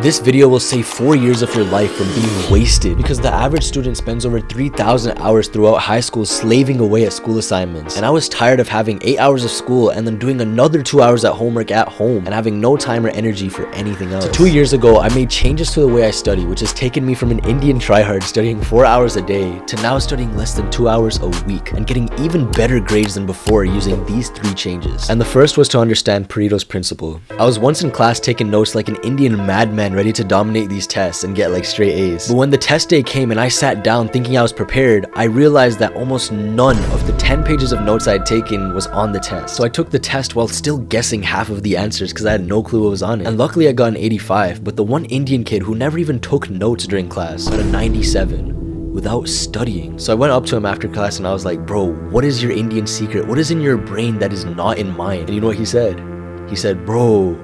This video will save 4 years of your life from being wasted, because the average student spends over 3,000 hours throughout high school slaving away at school assignments. And I was tired of having 8 hours of school and then doing another 2 hours at homework at home and having no time or energy for anything else. So 2 years ago, I made changes to the way I study, which has taken me from an Indian tryhard studying 4 hours a day to now studying less than 2 hours a week and getting even better grades than before using these 3 changes. And the first was to understand Pareto's principle. I was once in class taking notes like an Indian madman ready to dominate these tests and get like straight A's. But when the test day came and I sat down thinking I was prepared, I realized that almost none of the 10 pages of notes I had taken was on the test. So I took the test while still guessing half of the answers because I had no clue what was on it. And luckily I got an 85, but the one Indian kid who never even took notes during class got a 97 without studying. So I went up to him after class and I was like, bro, what is your Indian secret? What is in your brain that is not in mine? And you know what he said? He said, bro,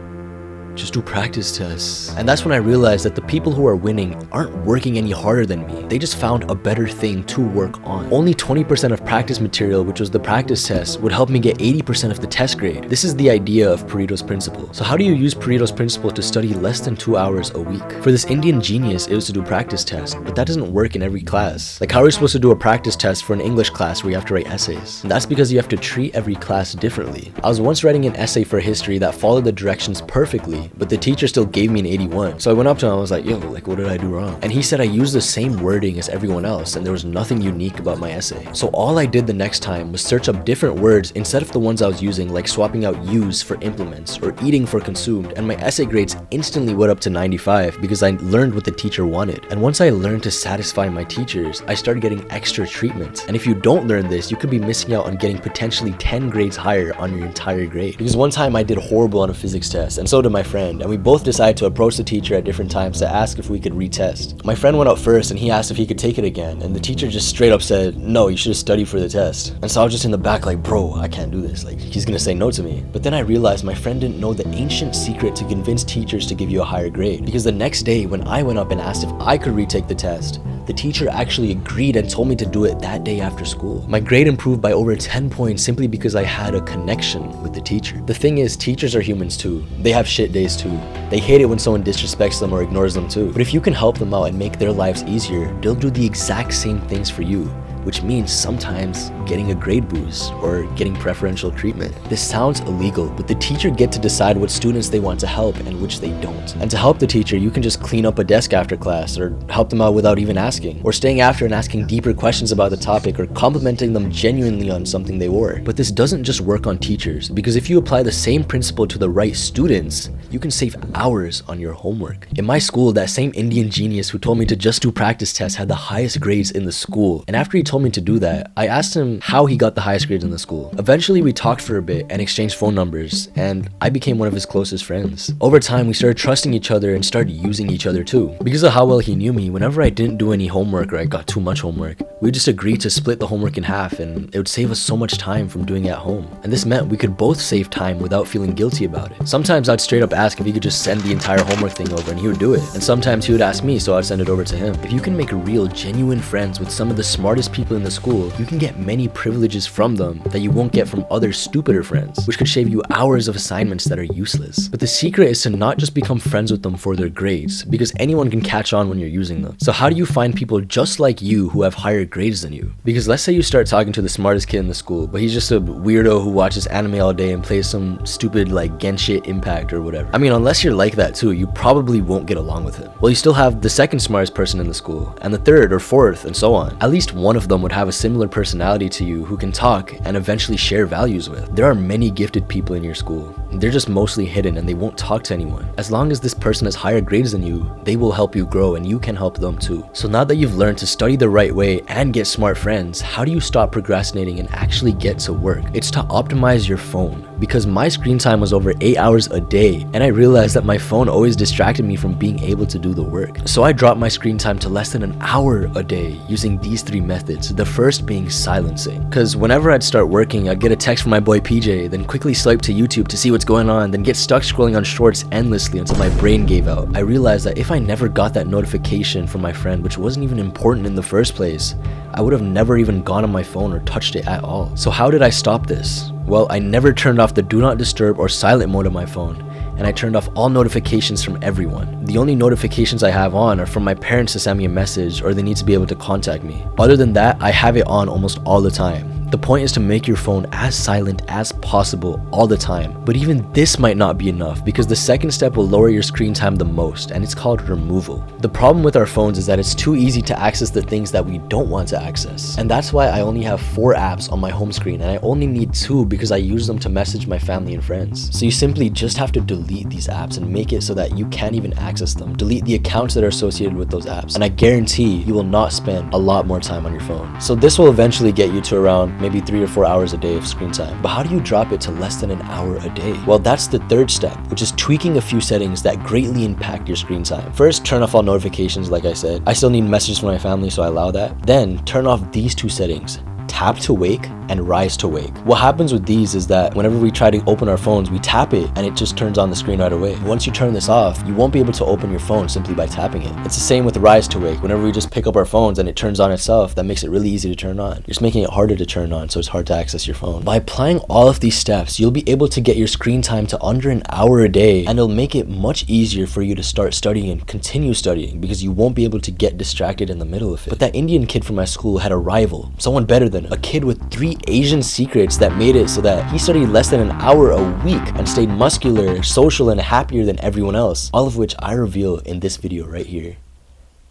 just do practice tests. And that's when I realized that the people who are winning aren't working any harder than me. They just found a better thing to work on. Only 20% of practice material, which was the practice test, would help me get 80% of the test grade. This is the idea of Pareto's principle. So how do you use Pareto's principle to study less than 2 hours a week? For this Indian genius, it was to do practice tests, but that doesn't work in every class. Like, how are we supposed to do a practice test for an English class where you have to write essays? And that's because you have to treat every class differently. I was once writing an essay for history that followed the directions perfectly, but the teacher still gave me an 81. So I went up to him, I was like, yo, like, what did I do wrong? And he said I used the same wording as everyone else and there was nothing unique about my essay. So all I did the next time was search up different words instead of the ones I was using, like swapping out use for implements or eating for consumed, and my essay grades instantly went up to 95 because I learned what the teacher wanted. And once I learned to satisfy my teachers, I started getting extra treatment. And if you don't learn this, you could be missing out on getting potentially 10 grades higher on your entire grade. Because one time I did horrible on a physics test, and so did my friend, and we both decided to approach the teacher at different times to ask if we could retest. My friend went out first and he asked if he could take it again, and the teacher just straight up said, no, you should have studied for the test. And so I was just in the back like, bro, I can't do this, like, he's gonna say no to me. But then I realized my friend didn't know the ancient secret to convince teachers to give you a higher grade, because the next day when I went up and asked if I could retake the test, the teacher actually agreed and told me to do it that day after school. My grade improved by over 10 points simply because I had a connection with the teacher. The thing is, teachers are humans too. They have shit days too. They hate it when someone disrespects them or ignores them too. But if you can help them out and make their lives easier, they'll do the exact same things for you, which means sometimes getting a grade boost or getting preferential treatment. This sounds illegal, but the teacher gets to decide what students they want to help and which they don't. And to help the teacher, you can just clean up a desk after class or help them out without even asking, or staying after and asking deeper questions about the topic or complimenting them genuinely on something they wore. But this doesn't just work on teachers, because if you apply the same principle to the right students, you can save hours on your homework. In my school, that same Indian genius who told me to just do practice tests had the highest grades in the school. And after he told me to do that, I asked him how he got the highest grades in the school. Eventually, we talked for a bit and exchanged phone numbers, and I became one of his closest friends. Over time, we started trusting each other and started using each other too. Because of how well he knew me, whenever I didn't do any homework or I got too much homework, we just agreed to split the homework in half, and it would save us so much time from doing it at home. And this meant we could both save time without feeling guilty about it. Sometimes I'd straight up ask if he could just send the entire homework thing over and he would do it. And sometimes he would ask me, so I'd send it over to him. If you can make real, genuine friends with some of the smartest people in the school, you can get many privileges from them that you won't get from other stupider friends, which could save you hours of assignments that are useless. But the secret is to not just become friends with them for their grades, because anyone can catch on when you're using them. So how do you find people just like you who have higher grades than you? Because let's say you start talking to the smartest kid in the school, but he's just a weirdo who watches anime all day and plays some stupid like Genshin Impact or whatever. I mean, unless you're like that too, you probably won't get along with him. Well, you still have the second smartest person in the school, and the third or fourth, and so on. At least one of them would have a similar personality to you who can talk and eventually share values with. There are many gifted people in your school. They're just mostly hidden and they won't talk to anyone. As long as this person has higher grades than you, they will help you grow and you can help them too. So now that you've learned to study the right way and get smart friends, how do you stop procrastinating and actually get to work? It's to optimize your phone. Because my screen time was over 8 hours a day, and I realized that my phone always distracted me from being able to do the work. So I dropped my screen time to less than an hour a day using these 3 methods. The first being silencing. Because whenever I'd start working, I'd get a text from my boy PJ, then quickly swipe to YouTube to see what's going on, then get stuck scrolling on shorts endlessly until my brain gave out. I realized that if I never got that notification from my friend, which wasn't even important in the first place, I would have never even gone on my phone or touched it at all. So how did I stop this? Well, I never turned off the do not disturb or silent mode of my phone, and I turned off all notifications from everyone. The only notifications I have on are from my parents to send me a message or they need to be able to contact me. Other than that, I have it on almost all the time. The point is to make your phone as silent as possible all the time. But even this might not be enough because the second step will lower your screen time the most, and it's called removal. The problem with our phones is that it's too easy to access the things that we don't want to access. And that's why I only have 4 apps on my home screen, and I only need 2 because I use them to message my family and friends. So you simply just have to delete these apps and make it so that you can't even access them. Delete the accounts that are associated with those apps, and I guarantee you will not spend a lot more time on your phone. So this will eventually get you to around maybe 3 or 4 hours a day of screen time. But how do you drop it to less than an hour a day? Well, that's the third step, which is tweaking a few settings that greatly impact your screen time. First, turn off all notifications like I said. I still need messages from my family, so I allow that. Then, turn off these 2 settings. Tap to wake and rise to wake. What happens with these is that whenever we try to open our phones, we tap it and it just turns on the screen right away. Once you turn this off, you won't be able to open your phone simply by tapping it. It's the same with rise to wake. Whenever we just pick up our phones and it turns on itself, that makes it really easy to turn on. You're just making it harder to turn on, so it's hard to access your phone. By applying all of these steps, you'll be able to get your screen time to under an hour a day, and it'll make it much easier for you to start studying and continue studying because you won't be able to get distracted in the middle of it. But that Indian kid from my school had a rival, someone better than him, a kid with 3 Asian secrets that made it so that he studied less than an hour a week and stayed muscular, social, and happier than everyone else. All of which I reveal in this video right here.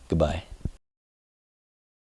Goodbye.